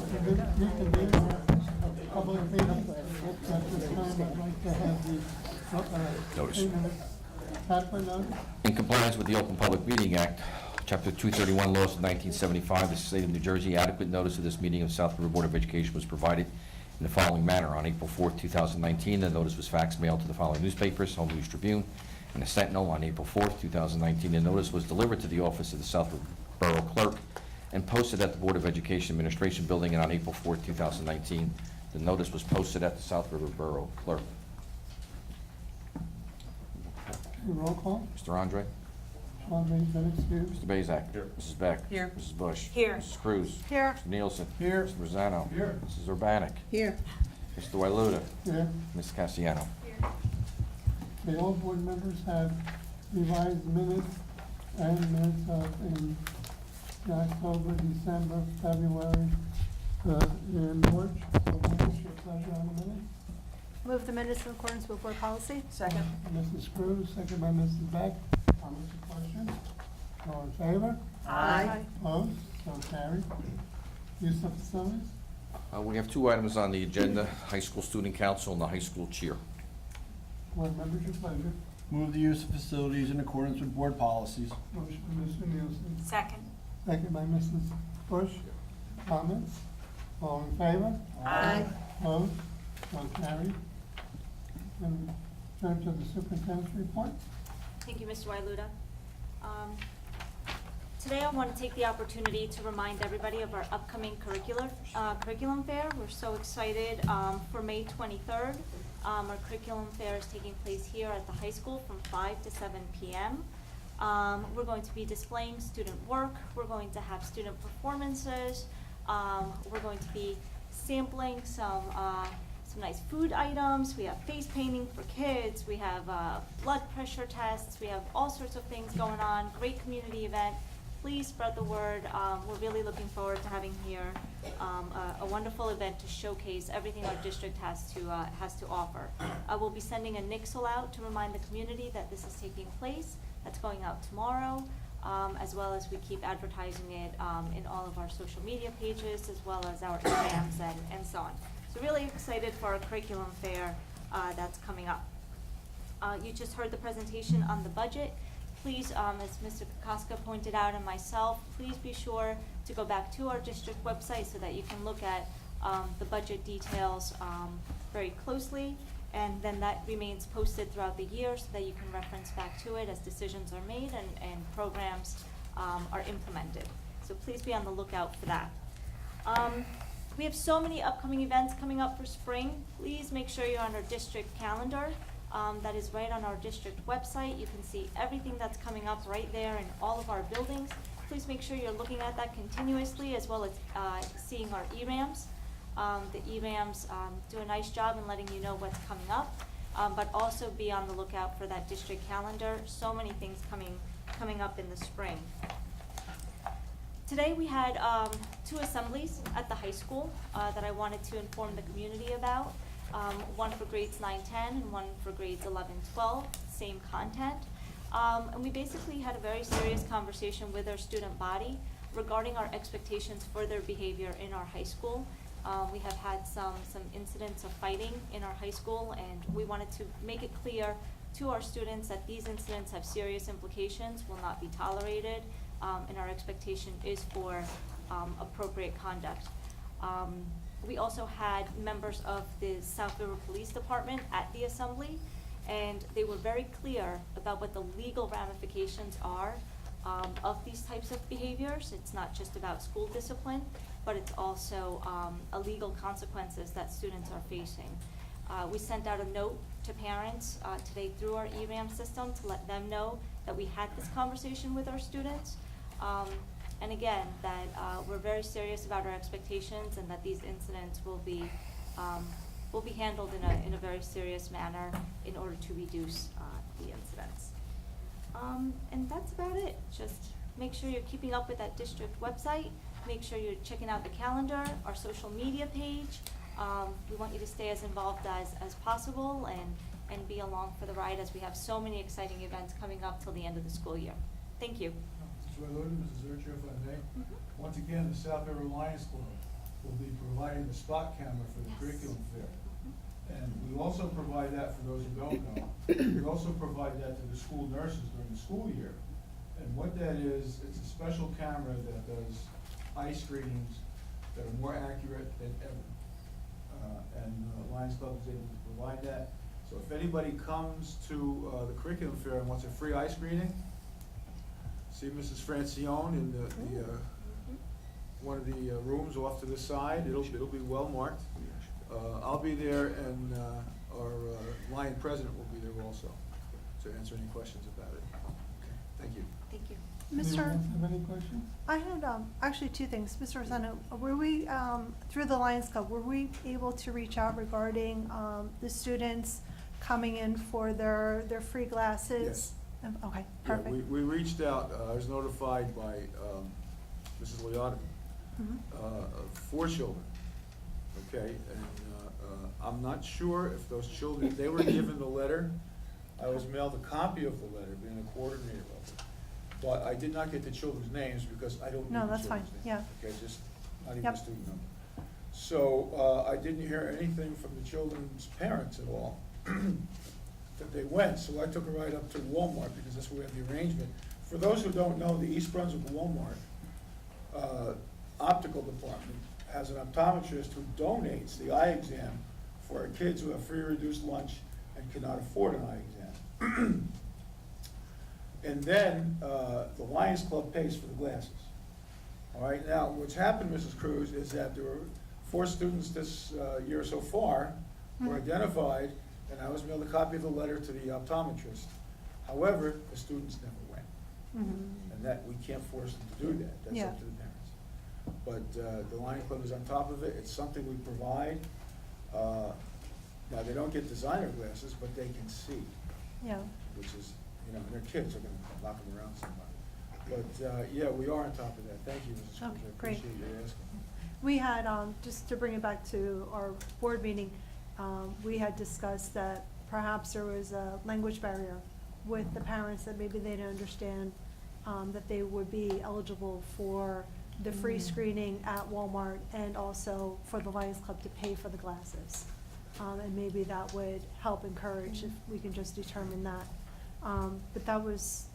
reconvene our public meeting. At this time, I'd like to have the Notice. payment Catherine notice. In compliance with the Open Public Meeting Act, Chapter 231, laws of 1975, the state of New Jersey, adequate notice of this meeting of South River Board of Education was provided in the following manner. On April 4th, 2019, the notice was fax mailed to the following newspapers: Home News Tribune and the Sentinel. On April 4th, 2019, the notice was delivered to the office of the South River Borough Clerk and posted at the Board of Education Administration Building. And on April 4th, 2019, the notice was posted at the South River Borough Clerk. Roll call. Mr. Andre? Sean May's been excused. Mr. Bezak. Here. Mrs. Beck. Here. Mrs. Bush. Here. Mrs. Cruz. Here. Mr. Nielsen. Here. Mr. Rosanno. Here. Mrs. Urbanic. Here. Mr. Wailuda. Here. Ms. Cassiano. Okay, all board members have revised minutes and minutes of in October, December, February, and March. So what is your pleasure on the minutes? Move the minutes in accordance with board policy. Second. Mrs. Cruz, second by Mrs. Beck. Comments or questions? All in favor? Aye. Opposed? So carried. Use of facilities? We have two items on the agenda: High School Student Council and the High School Cheer. Board members, your pleasure. Move the use of facilities in accordance with board policies. Motion by Mr. Nielsen, Second. second by Mrs. Bush. Comments? All in favor? Aye. Opposed? So carried. And turn to the superintendent's report. Thank you, Mr. Wailuda. Today I want to take the opportunity to remind everybody of our upcoming curriculum fair. We're so excited for May 23rd. Our curriculum fair is taking place here at the high school from 5 to 7 p.m. We're going to be displaying student work. We're going to have student performances. We're going to be sampling some nice food items. We have face painting for kids. We have blood pressure tests. We have all sorts of things going on. Great community event. Please spread the word. We're really looking forward to having here a wonderful event to showcase everything our district has to offer. I will be sending a nixle out to remind the community that this is taking place. That's going out tomorrow, as well as we keep advertising it in all of our social media pages, as well as our exams and so on. So really excited for our curriculum fair that's coming up. You just heard the presentation on the budget. Please, as Mr. Kokoska pointed out and myself, please be sure to go back to our district website so that you can look at the budget details very closely. And then that remains posted throughout the year so that you can reference back to it as decisions are made and programs are implemented. So please be on the lookout for that. We have so many upcoming events coming up for spring. Please make sure you're on our district calendar. That is right on our district website. You can see everything that's coming up right there in all of our buildings. Please make sure you're looking at that continuously, as well as seeing our ERAMs. The ERAMs do a nice job in letting you know what's coming up, but also be on the lookout for that district calendar. So many things coming up in the spring. Today we had 2 assemblies at the high school that I wanted to inform the community about. One for grades 9, 10, and one for grades 11, 12, same content. And we basically had a very serious conversation with our student body regarding our expectations for their behavior in our high school. We have had some incidents of fighting in our high school, and we wanted to make it clear to our students that these incidents have serious implications, will not be tolerated, and our expectation is for appropriate conduct. We also had members of the South River Police Department at the assembly, and they were very clear about what the legal ramifications are of these types of behaviors. It's not just about school discipline, but it's also illegal consequences that students are facing. We sent out a note to parents today through our ERAM system to let them know that we had this conversation with our students. And again, that we're very serious about our expectations and that these incidents will be handled in a very serious manner in order to reduce the incidents. And that's about it. Just make sure you're keeping up with that district website. Make sure you're checking out the calendar, our social media page. We want you to stay as involved as possible and be along for the ride, as we have so many exciting events coming up till the end of the school year. Thank you. Mr. Wailuda, Mrs. Zurcher, if I may. Once again, the South River Lions Club will be providing the spot camera for the Yes. curriculum fair. And we also provide that, for those who don't know, we also provide that to the school nurses during the school year. And what that is, it's a special camera that does eye screenings that are more accurate than ever. And Lions Club is able to provide that. So if anybody comes to the curriculum fair and wants a free eye screening, see Mrs. Francione in the one of the rooms off to the side. It'll be well marked. I'll be there, and our Lion president will be there also to answer any questions about it. Okay, thank you. Thank you. Anyone Mr. else have any questions? I had, actually two things. Mr. Rosanna, were we, through the Lions Club, were we able to reach out regarding, the students coming in for their free glasses? Okay, Yeah, perfect. we reached out, I was notified by Mrs. Leotta, Mhm. of 4 children, okay? And I'm not sure if those children, they were given the letter. I was mailed a copy of the letter, being a coordinator of it. But I did not get the children's names because I don't No, know the that's fine, children's names. yeah. Okay, just not even Yep. the student number. So I didn't hear anything from the children's parents at all, that they went. So I took a ride up to Walmart because that's where we have the arrangement. For those who don't know, the East Brunswick Walmart optical department has an optometrist who donates the eye exam for our kids who have free or reduced lunch and cannot afford an eye exam. And then the Lions Club pays for the glasses. All right, now, what's happened, Mrs. Cruz, is that there were 4 students this year so far who were Mhm. identified, and I was mailed a copy of the letter to the optometrist. However, the students never went, Mhm. and that, we can't force them to do that, that's Yeah. up to the parents. But the Lions Club is on top of it, it's something we provide. Now, they don't get designer glasses, but they can see, Yeah, which is, you know, and their kids are gonna knock them around somebody. But, yeah, we are on top of that, thank you, Mrs. Cruz, Okay, I great. appreciate your asking. we had, just to bring it back to our board meeting, we had discussed that perhaps there was a language barrier with the parents, that maybe they didn't understand, that they would be eligible for the free screening at Walmart and also for the Lions Club to pay for the glasses. And maybe that would help encourage if we can just determine that. But that was,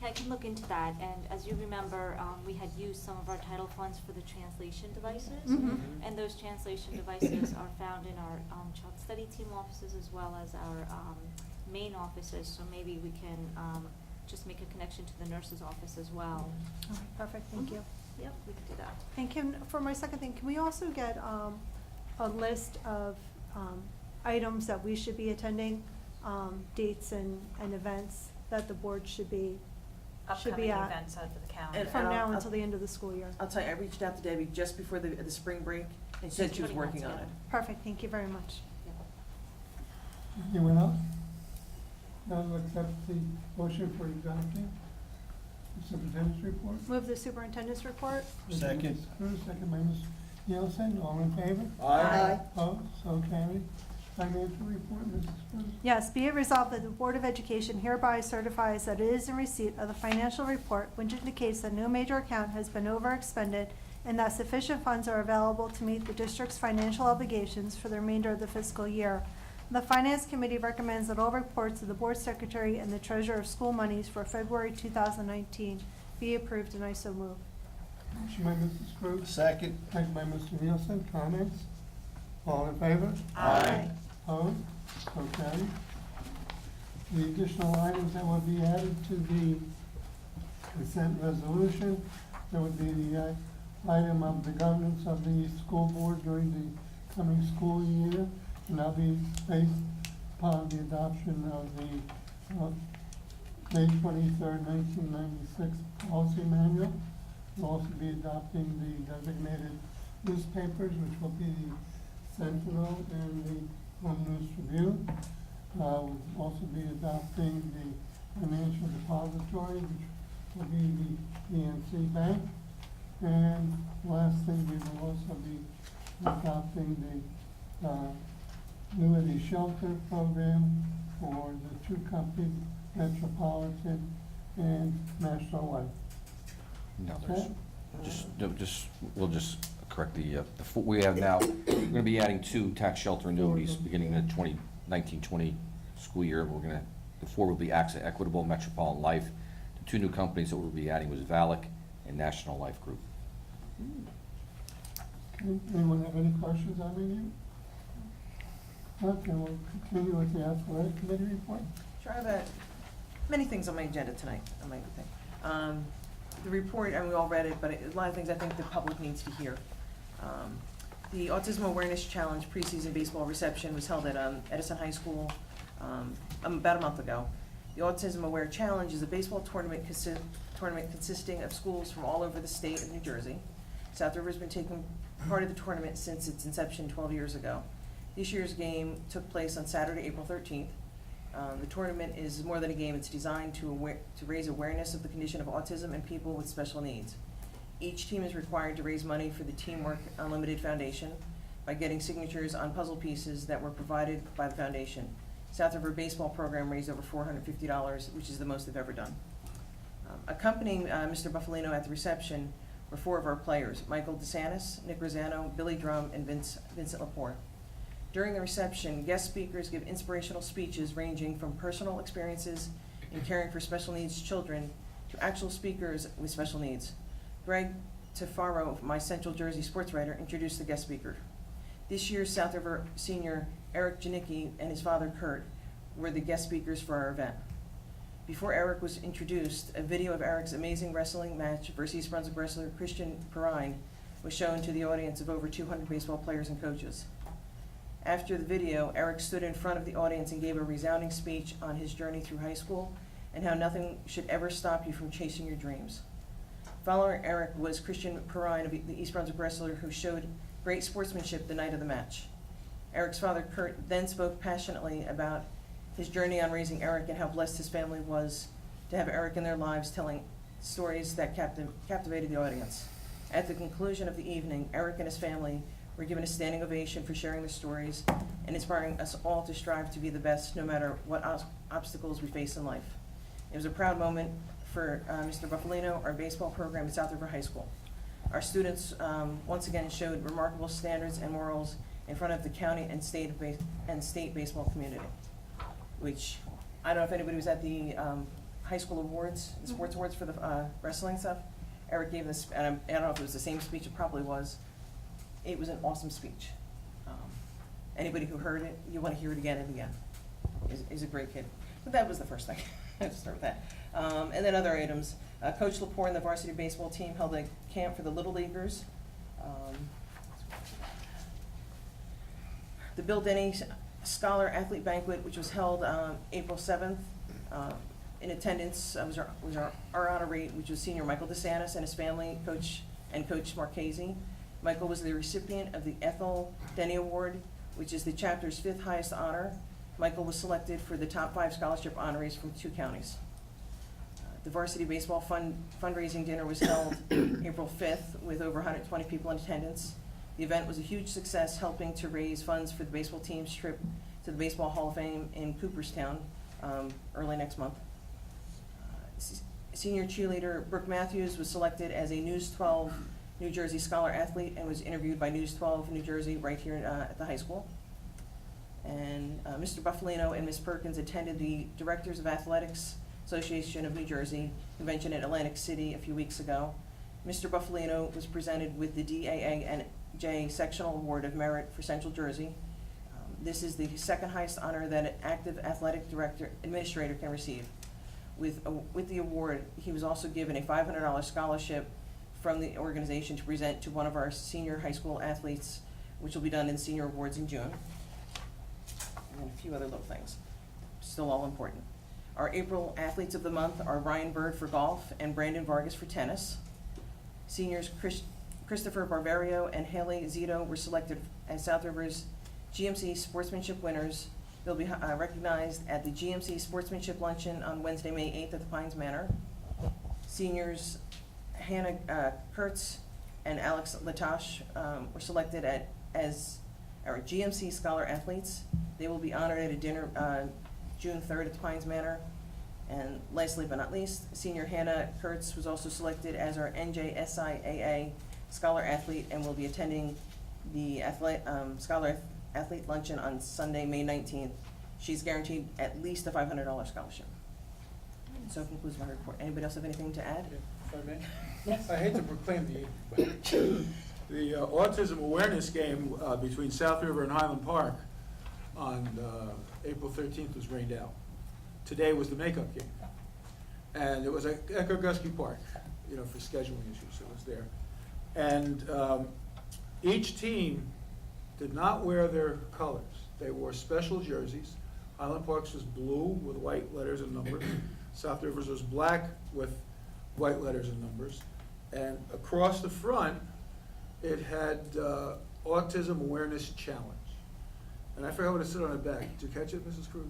I can look into that, and as you remember, we had used some of our title funds for the translation devices. Mhm. And those translation devices are found in our child study team offices as well as our main offices, so maybe we can just make a connection to the nurse's office as well. okay, perfect, thank you. Yep, we can do that. And can, for my second thing, can we also get a list of items that we should be attending, dates and events that the board should be Upcoming at events out of the calendar. And from now I'll- until the end of the school year? I'll tell you, I reached out to Debbie just before the spring break and said she was Putting that working on it. together. Perfect, thank you very much. Anyone else? Now I'll accept the motion for adopting the superintendent's report. Move the superintendent's report? Second. Mrs. Cruz, second by Ms. Nielsen, all in favor? Aye. Opposed, so carried. Financial report, Mrs. Cruz. Yes, be it resolved that the Board of Education hereby certifies that it is in receipt of the financial report which indicates that no major account has been overexpended and that sufficient funds are available to meet the district's financial obligations for the remainder of the fiscal year. The Finance Committee recommends that all reports of the Board Secretary and the Treasurer of School Monies for February 2019 be approved, and I so move. Motion by Mrs. Cruz, Second. second by Mr. Nielsen, comments? All in favor? Aye. Opposed, so carried. The additional items that will be added to the consent resolution, there would be the item of the governance of the school board during the coming school year, and that'll be based upon the adoption of the May 23rd, 1996 policy manual. We'll also be adopting the designated newspapers, which will be the Sentinel and the Home News Tribune. We'll also be adopting the financial depository, which will be the PNC Bank. And last thing, we will also be adopting the annuity shelter program for the 2 companies, Metropolitan and National Life. No, there's, Okay? we'll just correct we have now, we're gonna be adding 2 tax shelter annuities beginning the 2019-20 school year. The 4 will be AXA Equitable, Metropolitan Life. The 2 new companies that we'll be adding was Valak and National Life Group. Okay, anyone have any questions on any? Okay, we'll continue with the athletic committee report. Sure, I have many things on my agenda tonight, on my thing. The report, and we all read it, but a lot of things I think the public needs to hear. The Autism Awareness Challenge preseason baseball reception was held at Edison High School about a month ago. The Autism Aware Challenge is a baseball tournament consisting of schools from all over the state of New Jersey. South River's been taking part of the tournament since its inception 12 years ago. This year's game took place on Saturday, April 13th. The tournament is more than a game. It's designed to raise awareness of the condition of autism and people with special needs. Each team is required to raise money for the Teamwork Unlimited Foundation by getting signatures on puzzle pieces that were provided by the foundation. South River baseball program raised over $450, which is the most they've ever done. Accompanying Mr. Buffalino at the reception were 4 of our players: Michael DeSantis, Nick Rosano, Billy Drum, and Vincent Lepore. During the reception, guest speakers give inspirational speeches ranging from personal experiences in caring for special needs children to actual speakers with special needs. Greg Tafaro, my Central Jersey sports writer, introduced the guest speaker. This year's South River senior Eric Janicki and his father Kurt were the guest speakers for our event. Before Eric was introduced, a video of Eric's amazing wrestling match versus East Brunswick wrestler Christian Perrine was shown to the audience of over 200 baseball players and coaches. After the video, Eric stood in front of the audience and gave a resounding speech on his journey through high school and how nothing should ever stop you from chasing your dreams. Following Eric was Christian Perrine, the East Brunswick wrestler who showed great sportsmanship the night of the match. Eric's father, Kurt, then spoke passionately about his journey on raising Eric and how blessed his family was to have Eric in their lives, telling stories that captivated the audience. At the conclusion of the evening, Eric and his family were given a standing ovation for sharing their stories and inspiring us all to strive to be the best no matter what obstacles we face in life. It was a proud moment for Mr. Buffalino, our baseball program at South River High School. Our students once again showed remarkable standards and morals in front of the county and state baseball community, which I don't know if anybody was at the high school awards, the sports awards for the wrestling stuff. Eric gave this, and I don't know if it was the same speech, it probably was. It was an awesome speech. Anybody who heard it, you want to hear it again and again. He's a great kid. But that was the first thing. I have to start with that. And then other items. Coach Lepore and the varsity baseball team held a camp for the Little Leaguers. The Bill Denny Scholar Athlete Banquet, which was held April 7th. In attendance was our honoree, which was senior Michael DeSantis and his family, Coach Marchese. Michael was the recipient of the Ethel Denny Award, which is the chapter's 5th highest honor. Michael was selected for the top 5 scholarship honorees from 2 counties. The varsity baseball fundraising dinner was held April 5th with over 120 people in attendance. The event was a huge success, helping to raise funds for the baseball team's trip to the Baseball Hall of Fame in Cooperstown early next month. Senior cheerleader Brooke Matthews was selected as a News 12 New Jersey Scholar Athlete and was interviewed by News 12 New Jersey right here at the high school. And Mr. Buffalino and Ms. Perkins attended the Directors of Athletics Association of New Jersey convention in Atlantic City a few weeks ago. Mr. Buffalino was presented with the DAANJ Sectional Award of Merit for Central Jersey. This is the 2nd highest honor that an active athletic administrator can receive. With the award, he was also given a $500 scholarship from the organization to present to one of our senior high school athletes, which will be done in senior awards in June. And a few other little things, still all important. Our April athletes of the month are Ryan Bird for golf and Brandon Vargas for tennis. Seniors Christopher Barbario and Haley Zito were selected as South River's GMC sportsmanship winners. They'll be recognized at the GMC Sportsmanship Luncheon on Wednesday, May 8th at the Pines Manor. Seniors Hannah Kurtz and Alex Latash were selected as our GMC Scholar Athletes. They will be honored at a dinner June 3rd at the Pines Manor. And lastly but not least, senior Hannah Kurtz was also selected as our NJSIAA scholar athlete and will be attending the scholar athlete luncheon on Sunday, May 19th. She's guaranteed at least a $500 scholarship. So concludes my report. Anybody else have anything to add? If I may? Yes. I hate to proclaim the autism awareness game between South River and Highland Park on April 13th was rained out. Today was the makeup game. And it was at Gusky Park, for scheduling issues, it was there. And each team did not wear their colors. They wore special jerseys. Highland Park's was blue with white letters and numbers. South River's was black with white letters and numbers. And across the front, it had Autism Awareness Challenge. And I forgot what it said on the back. Did you catch it, Mrs. Cruz?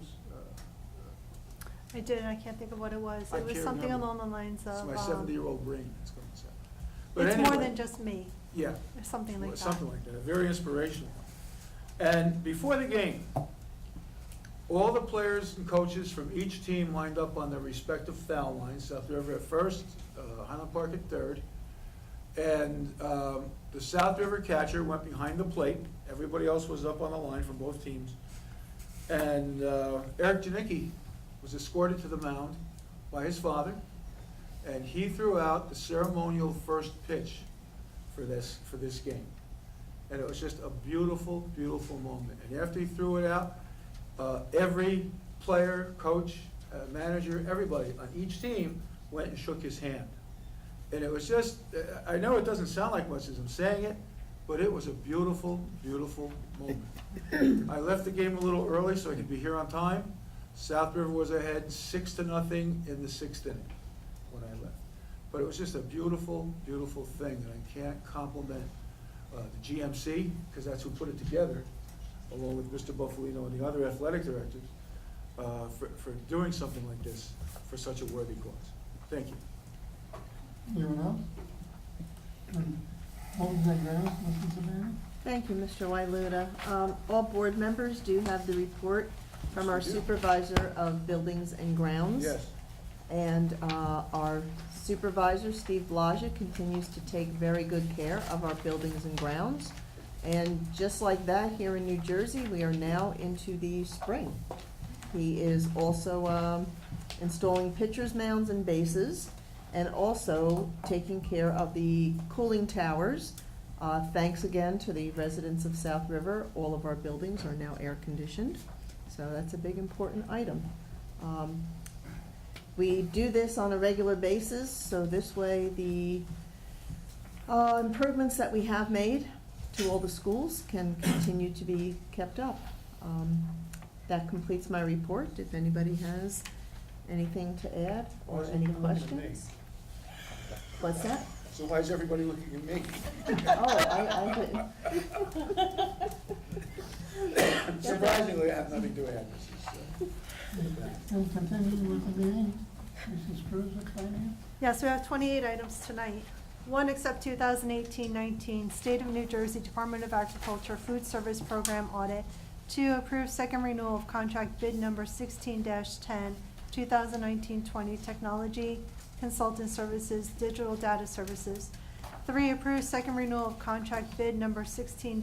I did, and I can't think of what it was. I It was can't something remember. along the lines It's of, my 70-year-old brain that's going to say. But it's more anyway, than just me, Yeah. or something like that. Something like that, very inspirational. And before the game, all the players and coaches from each team lined up on their respective foul lines, South River at first, Highland Park at third. And the South River catcher went behind the plate. Everybody else was up on the line from both teams. And Eric Janicki was escorted to the mound by his father, and he threw out the ceremonial first pitch for this game. And it was just a beautiful, beautiful moment. And after he threw it out, every player, coach, manager, everybody on each team went and shook his hand. And it was just, I know it doesn't sound like much as I'm saying it, but it was a beautiful, beautiful moment. I left the game a little early so I could be here on time. South River was ahead 6-0 in the 6th inning when I left. But it was just a beautiful, beautiful thing, and I can't compliment the GMC, because that's who put it together, along with Mr. Buffalino and the other athletic directors, for doing something like this for such a worthy cause. Thank you. Anyone else? Homes and grounds, Mrs. Sabani? Thank you, Mr. Wailuda. All board members do have the report from our supervisor of buildings and grounds. Yes. And our supervisor, Steve Blaja, continues to take very good care of our buildings and grounds. And just like that, here in New Jersey, we are now into the spring. He is also installing pitcher's mounds and bases, and also taking care of the cooling towers. Thanks again to the residents of South River, all of our buildings are now air-conditioned, so that's a big important item. We do this on a regular basis, so this way the improvements that we have made to all the schools can continue to be kept up. That completes my report. If anybody has anything to add Why or is any everyone looking at me? questions? What's that? So why is everybody looking at me? Oh, Surprisingly, I have nothing to add, Mrs. And continuing with the meeting, Mrs. Cruz of Finance? Yes, we have 28 items tonight. 1, accept 2018-19 State of New Jersey Department of Agriculture Food Service Program Audit. 2, approve second renewal of contract bid number 16-10, 2019-20 Technology Consultant Services, Digital Data Services. 3, approve second renewal of contract bid number 16-11,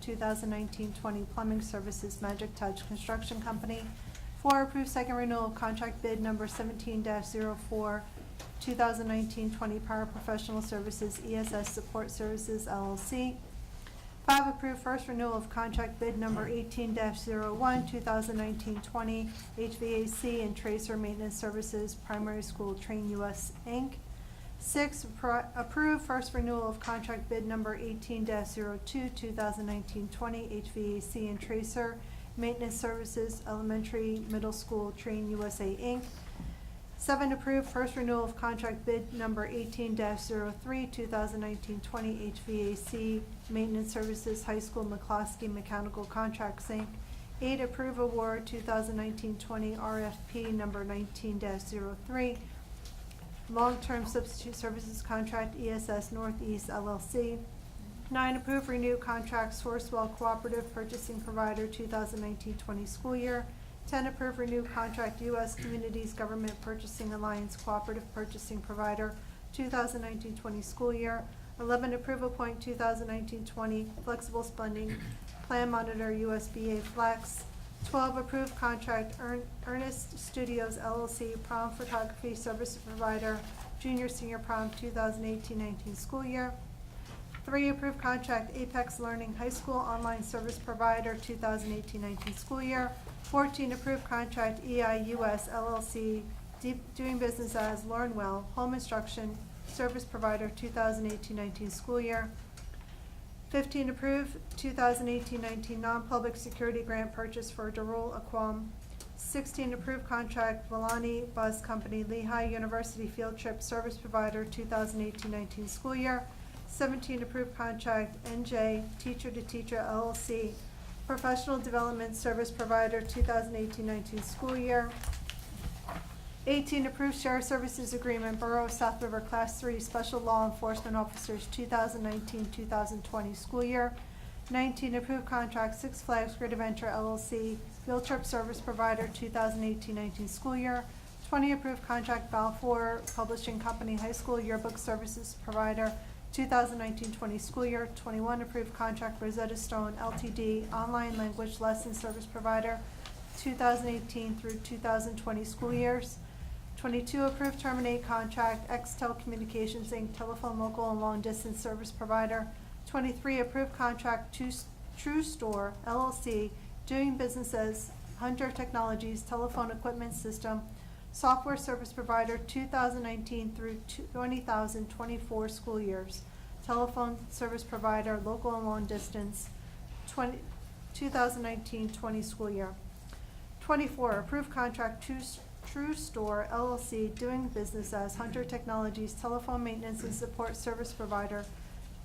2019-20 Plumbing Services, Magic Touch Construction Company. 4, approve second renewal of contract bid number 17-04, 2019-20 Paraprofessional Services, ESS Support Services, LLC. 5, approve first renewal of contract bid number 18-01, 2019-20 HVAC and Tracer Maintenance Services, Primary School Train US, Inc. 6, approve first renewal of contract bid number 18-02, 2019-20 HVAC and Tracer Maintenance Services, Elementary Middle School Train USA, Inc. 7, approve first renewal of contract bid number 18-03, 2019-20 HVAC Maintenance Services, High School McCloskey Mechanical Contracts, Inc. 8, approve award 2019-20 RFP number 19-03, Long-Term Substitute Services Contract, ESS Northeast LLC. 9, approve renew contract Sourcewell Cooperative Purchasing Provider 2019-20 school year. 10, approve renew contract U.S. Communities Government Purchasing Alliance Cooperative Purchasing Provider 2019-20 school year. 11, approve appoint 2019-20 flexible spending plan monitor USBA Flex. 12, approve contract Ernest Studios LLC prom photography service provider, junior senior prom 2018-19 school year. 3, approve contract Apex Learning High School online service provider 2018-19 school year. 14, approve contract EIUS LLC doing business as Learnwell home instruction service provider 2018-19 school year. 15, approve 2018-19 non-public security grant purchase for Darul Aquam. 16, approve contract Valani Bus Company Lehigh University field trip service provider 2018-19 school year. 17, approve contract NJ Teacher to Teacher LLC professional development service provider 2018-19 school year. 18, approve share services agreement Borough of South River Class 3 Special Law Enforcement Officers 2019-2020 school year. 19, approve contract Six Flags Great Adventure LLC field trip service provider 2018-19 school year. 20, approve contract Balfour Publishing Company High School yearbook services provider 2019-20 school year. 21, approve contract Rosetta Stone Ltd. online language lesson service provider 2018 through 2020 school years. 22, approve terminate contract Xtel Communications Inc. telephone local and long distance service provider. 23, approve contract True Store LLC doing business as Hunter Technologies telephone equipment system software service provider 2019 through 2024 school years. Telephone service provider local and long distance 2019-20 school year. 24, approve contract True Store LLC doing business as Hunter Technologies telephone maintenance and support service provider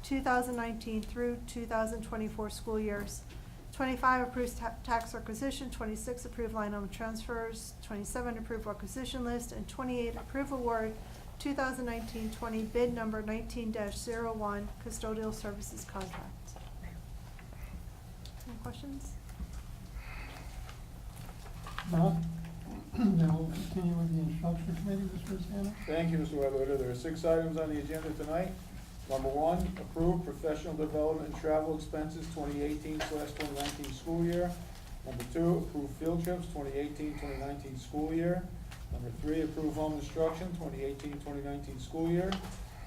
2019 through 2024 school years. 25, approves tax requisition. 26, approve line item transfers. 27, approve requisition list. And 28, approve award 2019-20 bid number 19-01 custodial services contract. Any questions? Not? Then we'll continue with the instruction committee, Mr. Rosanna. Thank you, Mr. Wetler. There are 6 items on the agenda tonight. Number 1, approve professional development and travel expenses 2018/2019 school year. Number 2, approve field trips 2018-2019 school year. Number 3, approve home instruction 2018-2019 school year.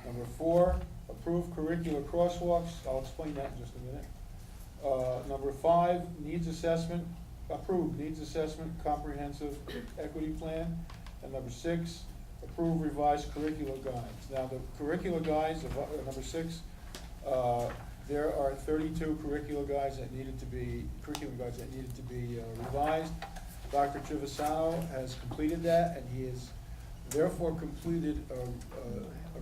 Number 4, approve curricular crosswalks. I'll explain that in just a minute. Number 5, needs assessment, approve needs assessment comprehensive equity plan. And number 6, approve revised curricular guides. Now, the curricular guides of number 6, there are 32 curricular guides that needed to be revised. Dr. Trivisano has completed that, and he has therefore completed a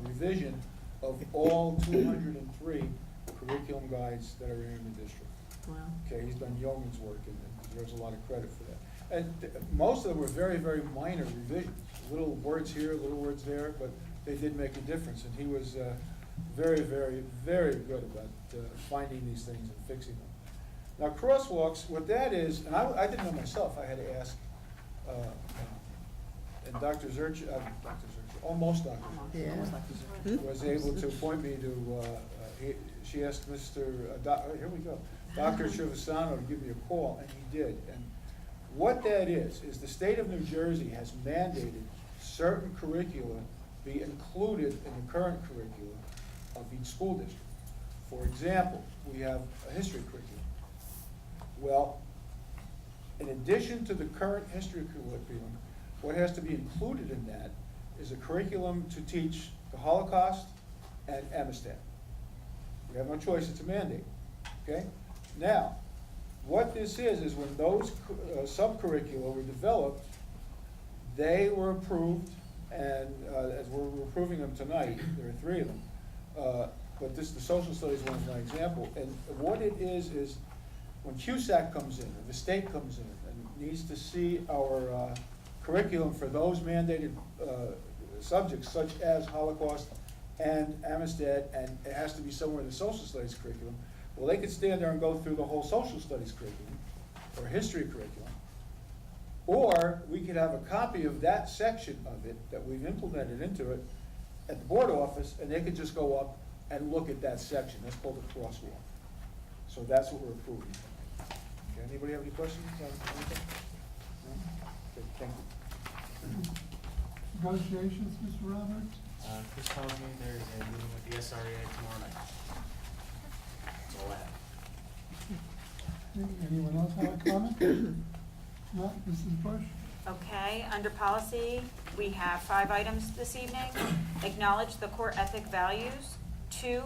revision of all 203 curriculum guides that are in the district. Wow. Okay, he's done yeoman's work, and deserves a lot of credit for that. And most of them were very, very minor revisions, little words here, little words there, but they did make a difference, and he was very, very, very good about finding these things and fixing them. Now, crosswalks, what that is, and I didn't know myself, I had to ask, and Dr. Zurch, almost Dr. Yeah. was able to point me to, she asked Mr., here we go, Dr. Trivisano to give me a call, and he did. And what that is the state of New Jersey has mandated certain curricula be included in the current curricula of each school district. For example, we have a history curriculum. Well, in addition to the current history curriculum, what has to be included in that is a curriculum to teach the Holocaust and Amistad. We have no choice, it's a mandate, okay? Now, what this is when those sub-curricula were developed, they were approved, and as we're approving them tonight, there are 3 of them, but the social studies one is my example, and what it is when CUSAC comes in, or the state comes in, and needs to see our curriculum for those mandated subjects, such as Holocaust and Amistad, and it has to be somewhere in the social studies curriculum, well, they could stand there and go through the whole social studies curriculum, or history curriculum, or we could have a copy of that section of it that we've implemented into it at the board office, and they could just go up and look at that section. That's called a crosswalk. So that's what we're approving. Okay, anybody have any questions on anything? No? Okay, thank you. Negotiations, Mr. Roberts? Chris tells me there's a meeting with the SREA tomorrow night. That's all I have. Anyone else have a comment? No, Mrs. Bush? Okay, under policy, we have 5 items this evening. Acknowledge the core ethic values. 2,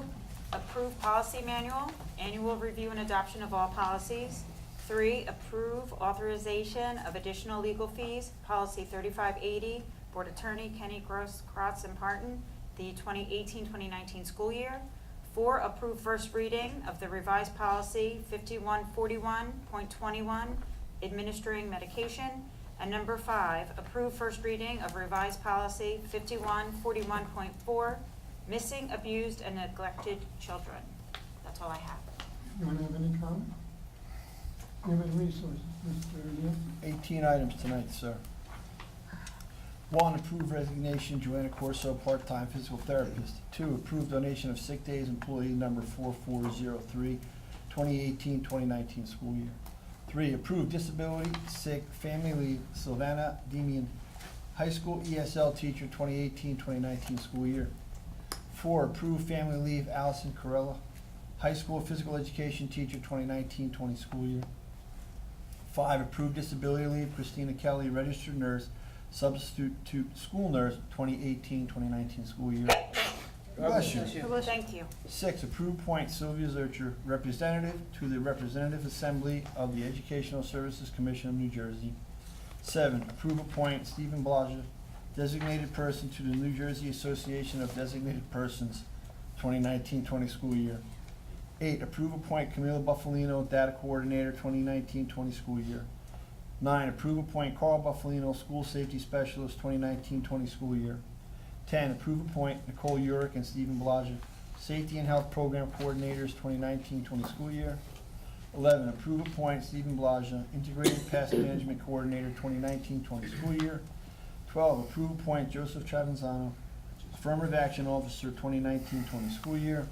approve policy manual, annual review and adoption of all policies. 3, approve authorization of additional legal fees, policy 3580, Board Attorney Kenny Gross, Kratz, and Parton, the 2018-2019 school year. 4, approve first reading of the revised policy 5141.21, administering medication. And number 5, approve first reading of revised policy 5141.4, missing, abused, and neglected children. That's all I have. Anyone have any comment? Human Resources, Mr. Neal? 18 items tonight, sir. 1, approve resignation Joanna Corso, part-time physical therapist. 2, approve donation of sick days, employee number 4403, 2018-2019 school year. 3, approve disability, sick, family leave, Sylvana Demian, high school ESL teacher, 2018-2019 school year. 4, approve family leave, Allison Corella, high school physical education teacher, 2019-20 school year. 5, approve disability leave, Christina Kelly, registered nurse, substitute school nurse, 2018-2019 school year. Bless you. Thank you. 6, approve appoint Sylvia Zurcher, representative to the Representative Assembly of the Educational Services Commission of New Jersey. 7, approve appoint Stephen Blaja, designated person to the New Jersey Association of Designated Persons, 2019-20 school year. 8, approve appoint Camila Buffalino, data coordinator, 2019-20 school year. 9, approve appoint Carl Buffalino, school safety specialist, 2019-20 school year. 10, approve appoint Nicole Urick and Stephen Blaja, safety and health program coordinators, 2019-20 school year. 11, approve appoint Stephen Blaja, integrated pest management coordinator, 2019-20 school year. 12, approve appoint Joseph Travanzano, affirmative action officer, 2019-20 school year.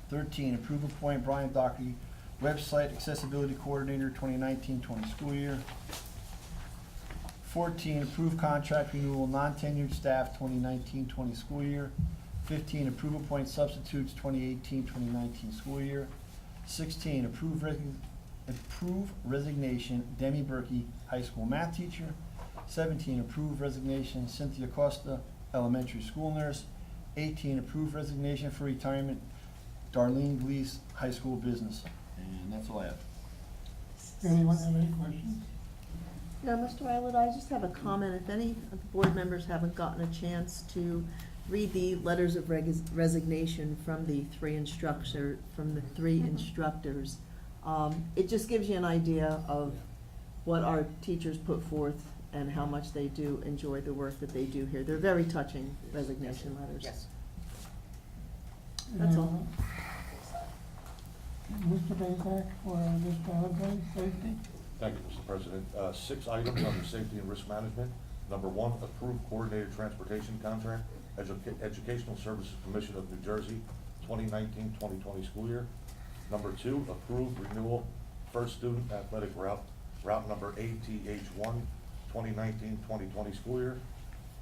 13, approve appoint Brian Doherty, website accessibility coordinator, 2019-20 school year. 14, approve contract renewal, non-tenured staff, 2019-20 school year. 15, approve appoint substitutes, 2018-2019 school year. 16, approve resignation, Demi Berkey, high school math teacher. 17, approve resignation, Cynthia Costa, elementary school nurse. 18, approve resignation for retirement, Darlene Glees, high school business. And that's all I have. Anyone have any questions? Now, Mr. Eilert, I just have a comment. If any of the board members haven't gotten a chance to read the letters of resignation from the 3 instructors, it just gives you an idea of what our teachers put forth and how much they do enjoy the work that they do here. They're very touching resignation letters. Yes. That's all. Mr. Bazak for Ms. Valentine, safety? Thank you, Mr. President. 6 items under safety and risk management. Number 1, approve coordinated transportation contract, Educational Services Commission of New Jersey, 2019-2020 school year. Number 2, approve renewal first student athletic route number ATH1, 2019-2020 school year.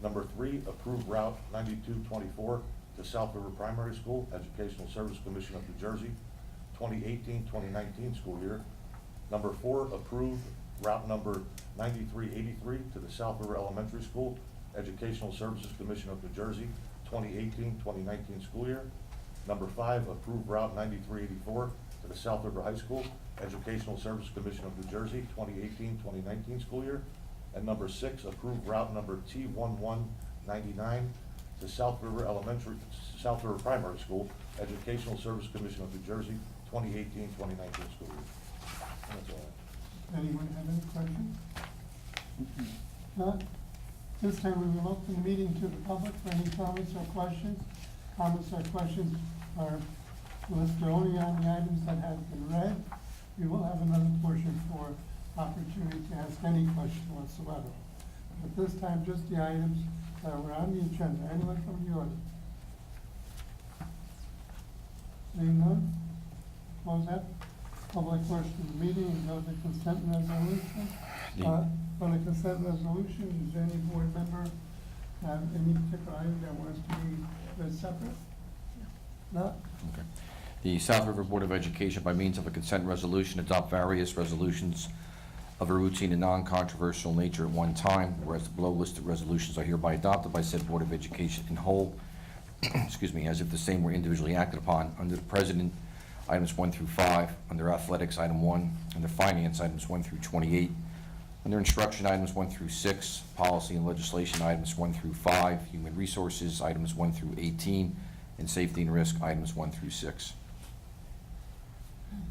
Number 3, approve route 9224 to South River Primary School, Educational Service Commission of New Jersey, 2018-2019 school year. Number 4, approve route number 9383 to the South River Elementary School, Educational Services Commission of New Jersey, 2018-2019 school year. Number 5, approve route 9384 to the South River High School, Educational Services Commission of New Jersey, 2018-2019 school year. And number 6, approve route number T1199 to South River Primary School, Educational Service Commission of New Jersey, 2018-2019 school year. And that's all I have. Anyone have any questions? Not? This time we will open the meeting to the public for any comments or questions. Comments or questions are listed only on the items that have been read. We will have another portion for opportunity to ask any question whatsoever. At this time, just the items that were on the agenda. Anyone from the audience? Seeing none, close that public portion of the meeting and go to consent resolution. On the consent resolution, does any board member have any particular item that wants to be read separate? No? Okay. The South River Board of Education, by means of a consent resolution, adopt various resolutions of a routine and non-controversial nature at one time, whereas the below listed resolutions are hereby adopted by said Board of Education in whole, excuse me, as if the same were individually acted upon. Under the President, items 1 through 5. Under Athletics, item 1. Under Finance, items 1 through 28. Under Instruction, items 1 through 6. Policy and Legislation, items 1 through 5. Human Resources, items 1 through 18. And Safety and Risk, items 1 through 6.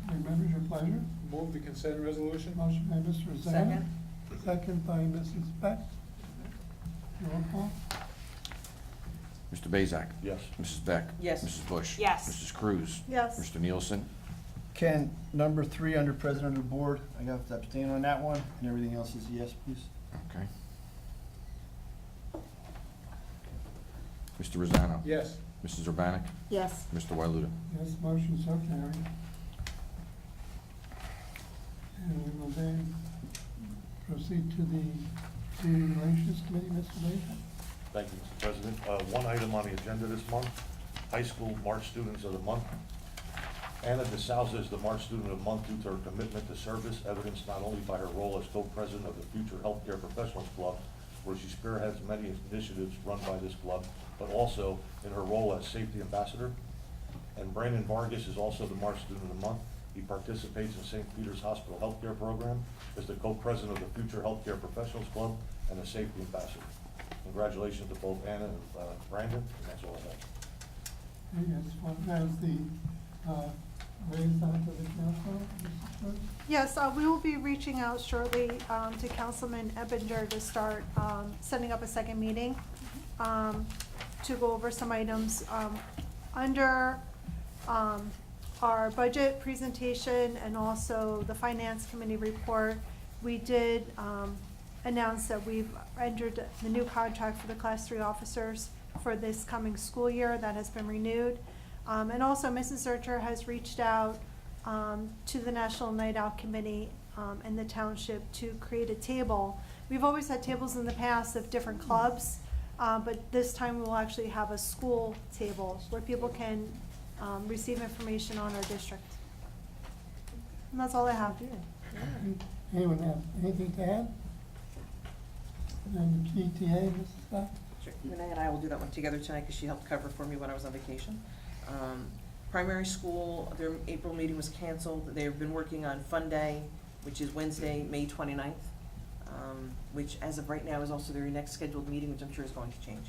Board members, your pleasure. Move the consent resolution? Motion by Mr. Rosanna. Second. Second by Mrs. Beck. Roll call. Mr. Bezak? Yes. Mrs. Beck? Yes. Mrs. Bush? Yes. Mrs. Cruz? Yes. Mr. Nielsen? Ken, number 3 under President of the Board, I got to abstain on that one, and everything else is yes, please. Okay. Mr. Rosanna? Yes. Mrs. Urbanek? Yes. Mr. Waludo? Yes, motion so carried. And we will then proceed to the Community Relations Committee, Mr. Baker. Thank you, Mr. President. One item on the agenda this month, high school March Students of the Month. Anna DeSouza is the March Student of the Month due to her commitment to service, evidenced not only by her role as co-president of the Future Healthcare Professionals Club, where she spearheads many initiatives run by this club, but also in her role as safety ambassador. And Brandon Vargas is also the March Student of the Month. He participates in St. Peter's Hospital Healthcare Program, is the co-president of the Future Healthcare Professionals Club, and a safety ambassador. Congratulations to both Anna and Brandon, and that's all I have. Yes, one has the liaison to the council, Mrs. Cruz. Yes, we will be reaching out shortly to Councilman Ebinger to start setting up a second meeting to go over some items. Under our budget presentation and also the Finance Committee report, we did announce that we've entered the new contract for the Class 3 officers for this coming school year. That has been renewed. And also, Mrs. Zercher has reached out to the National Night Out Committee and the township to create a table. We've always had tables in the past of different clubs, but this time we'll actually have a school table where people can receive information on our district. And that's all I have. Anyone have anything to add? And the PTA, Mrs. Beck? Sure. Renee and I will do that one together tonight because she helped cover for me when I was on vacation. Primary school, their April meeting was canceled. They've been working on Fun Day, which is Wednesday, May 29th, which as of right now is also their next scheduled meeting, which I'm sure is going to change.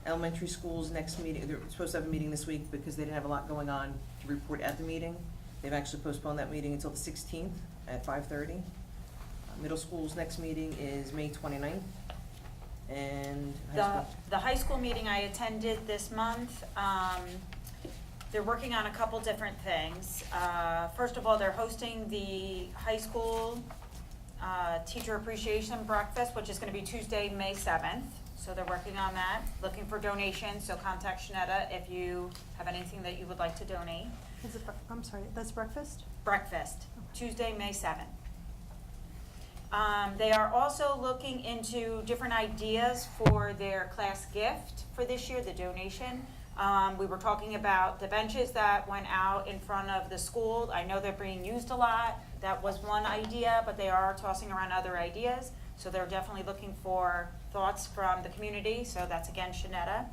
Elementary school's next meeting, they're supposed to have a meeting this week because they didn't have a lot going on to report at the meeting. They've actually postponed that meeting until the 16th at 5:30. Middle school's next meeting is May 29th. And high school. The high school meeting I attended this month, they're working on a couple different things. First of all, they're hosting the high school teacher appreciation breakfast, which is gonna be Tuesday, May 7th. So they're working on that, looking for donations, so contact Shanetta if you have anything that you would like to donate. Is it, I'm sorry, that's breakfast? Breakfast, Tuesday, May 7th. They are also looking into different ideas for their class gift for this year, the donation. We were talking about the benches that went out in front of the school. I know they're being used a lot. That was one idea, but they are tossing around other ideas. So they're definitely looking for thoughts from the community. So that's again, Shanetta.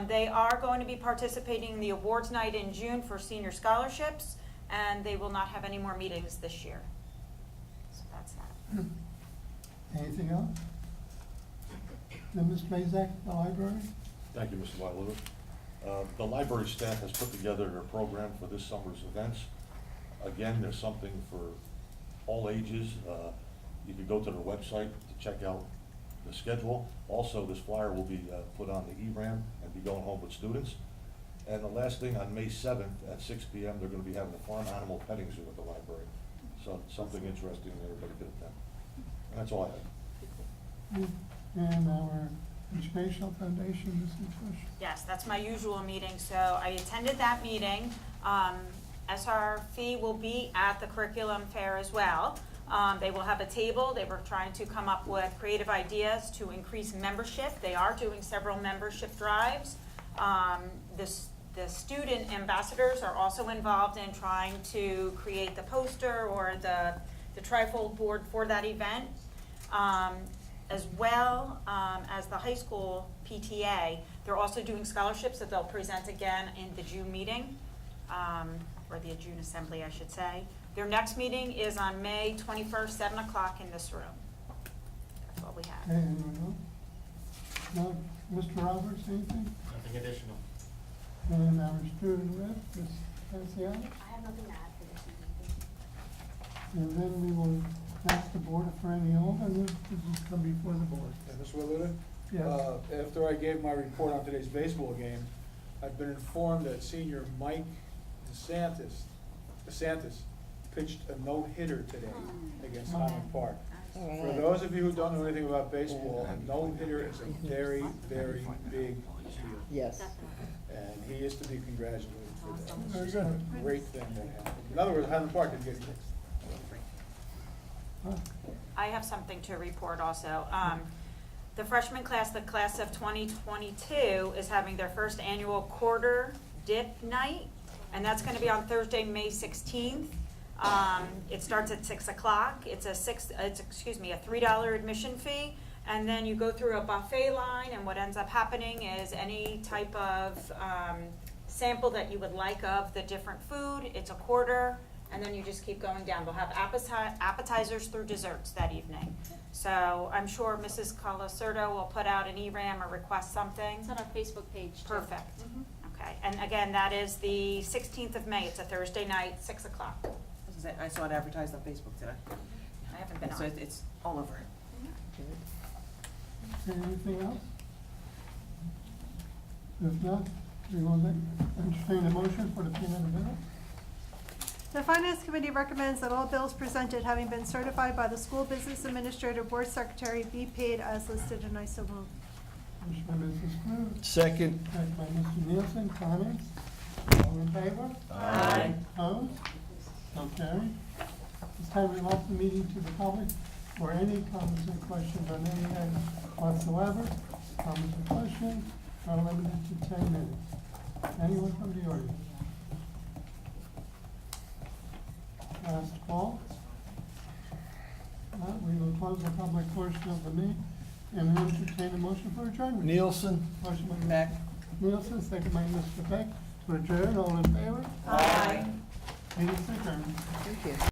They are going to be participating in the awards night in June for senior scholarships, and they will not have any more meetings this year. So that's that. Anything else? Then Mr. Mazak, the library? Thank you, Mr. Waludo. The library staff has put together their program for this summer's events. Again, there's something for all ages. You can go to their website to check out the schedule. Also, this flyer will be put on the E-Ram and be going home with students. And the last thing, on May 7th at 6 p.m., they're going to be having a farm animal petting zoo at the library. So something interesting that everybody could attend. And that's all I have. And our Educational Foundation, Mrs. Bush. Yes, that's my usual meeting, so I attended that meeting. SRF will be at the curriculum fair as well. They will have a table. They were trying to come up with creative ideas to increase membership. They are doing several membership drives. The student ambassadors are also involved in trying to create the poster or the trifold board for that event. As well as the high school PTA, they're also doing scholarships that they'll present again in the June meeting, or the June assembly, I should say. Their next meeting is on May 21st, 7 o'clock in this room. That's all we Okay, have. anyone else? No, Mr. Roberts, anything? Nothing additional. And our student rep, Ms. Cassiano? I have nothing to add for this evening. And then we will ask the board for any old, and this is come before the board. Mr. Waluda? Yes. After I gave my report on today's baseball game, I've been informed that senior Mike DeSantis pitched a no-hitter today against Highland Park. For those of you who don't know anything about baseball, a no-hitter is a very, very big deal. Yes. And he is to be congratulated for that. Very It's good. a great thing that happened. In other words, Highland Park didn't get kicked. I have something to report also. The freshman class, the class of 2022, is having their first annual quarter dip night, and that's going to be on Thursday, May 16th. It starts at 6 o'clock. It's a $3 admission fee, and then you go through a buffet line, and what ends up happening is any type of sample that you would like of the different food, it's a quarter, and then you just keep going down. They'll have appetizers through desserts that evening. So I'm sure Mrs. Colasurdo will put out an ERAM or request something. It's on our Facebook page, too. Perfect. Okay, and again, that is the 16th of May. It's a Thursday night, 6 o'clock. I saw it advertised on Facebook today. I haven't been So on. it's all over it. Okay, anything else? If not, we will entertain a motion for the payment of bills. The Finance Committee recommends that all bills presented having been certified by the School Business Administrator Board Secretary be paid as listed, and I so move. Motion by Mrs. Cruz, Second. second by Mr. Nielsen. Comments? All in favor? Aye. Opposed? So carried. This time we open the meeting to the public for any comments or questions on any item whatsoever. Comments or questions are limited to 10 minutes. Anyone from the audience? Last call. We will close the public portion of the meeting and entertain a motion for adjournment. Nielsen. Motion by Beck. Nielsen, second by Mr. Beck, to adjourn. All in favor? Aye. Meeting is adjourned. Thank you.